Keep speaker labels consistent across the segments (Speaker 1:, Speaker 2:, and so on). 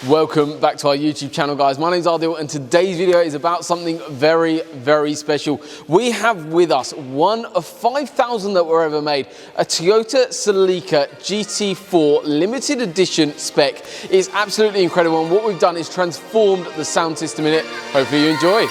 Speaker 1: Welcome back to our YouTube channel, guys. My name is Audison, and today's video is about something very, very special. We have with us one of 5,000 that were ever made, a Toyota Celica GT4 limited edition spec. It's absolutely incredible, and what we've done is transformed the sound system in it. Hopefully you enjoy.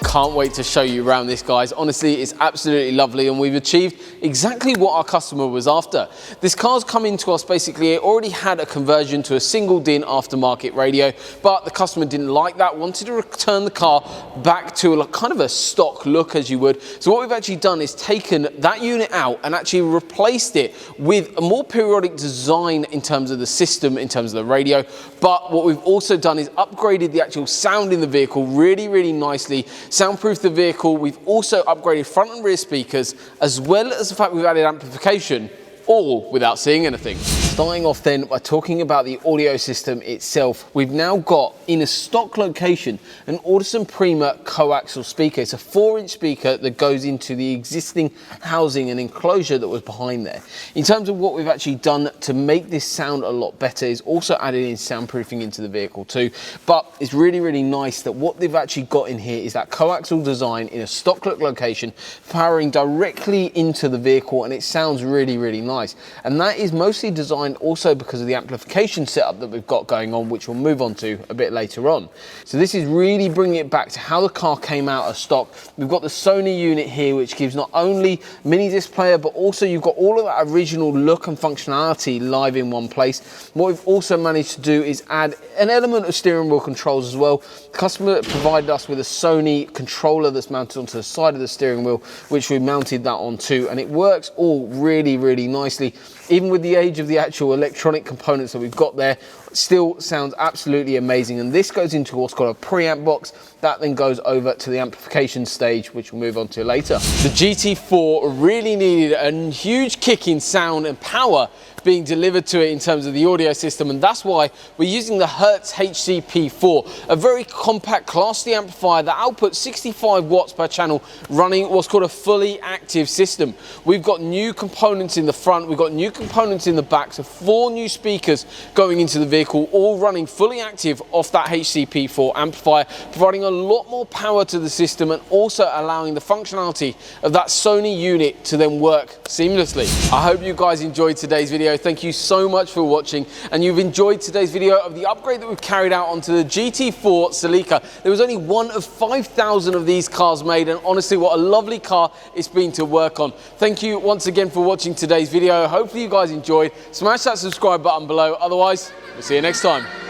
Speaker 1: Can't wait to show you around this, guys. Honestly, it's absolutely lovely, and we've achieved exactly what our customer was after. This car's come into us, basically, it already had a conversion to a single DIN aftermarket radio, but the customer didn't like that, wanted to return the car back to kind of a stock look, as you would. So what we've actually done is taken that unit out and actually replaced it with a more periodic design in terms of the system, in terms of the radio. But what we've also done is upgraded the actual sound in the vehicle really, really nicely. Soundproof the vehicle. We've also upgraded front and rear speakers, as well as the fact we've added amplification, all without seeing anything. Starting off then by talking about the audio system itself, we've now got in a stock location an Audison Prima coaxial speaker. It's a 4-inch speaker that goes into the existing housing and enclosure that was behind there. In terms of what we've actually done to make this sound a lot better is also added in soundproofing into the vehicle too. But it's really, really nice that what they've actually got in here is that coaxial design in a stock look location, powering directly into the vehicle, and it sounds really, really nice. And that is mostly designed also because of the amplification setup that we've got going on, which we'll move on to a bit later on. So this is really bringing it back to how the car came out of stock. We've got the Sony unit here, which gives not only mini disc player, but also you've got all of that original look and functionality live in one place. What we've also managed to do is add an element of steering wheel controls as well. The customer provided us with a Sony controller that's mounted onto the side of the steering wheel, which we mounted that onto, and it works all really, really nicely. Even with the age of the actual electronic components that we've got there, it still sounds absolutely amazing. And this goes into what's called a preamp box that then goes over to the amplification stage, which we'll move on to later. The GT4 really needed a huge kick in sound and power being delivered to it in terms of the audio system, and that's why we're using the Hertz HCP4, a very compact Class D amplifier that outputs 65 watts per channel, running what's called a fully active system. We've got new components in the front, we've got new components in the back, so 4 new speakers going into the vehicle, all running fully active off that HCP4 amplifier, providing a lot more power to the system and also allowing the functionality of that Sony unit to then work seamlessly. I hope you guys enjoyed today's video. Thank you so much for watching, and you've enjoyed today's video of the upgrade that we've carried out onto the GT4 Celica. There was only one of 5,000 of these cars made, and honestly, what a lovely car it's been to work on. Thank you once again for watching today's video. Hopefully you guys enjoyed. Smash that subscribe button below. Otherwise, we'll see you next time.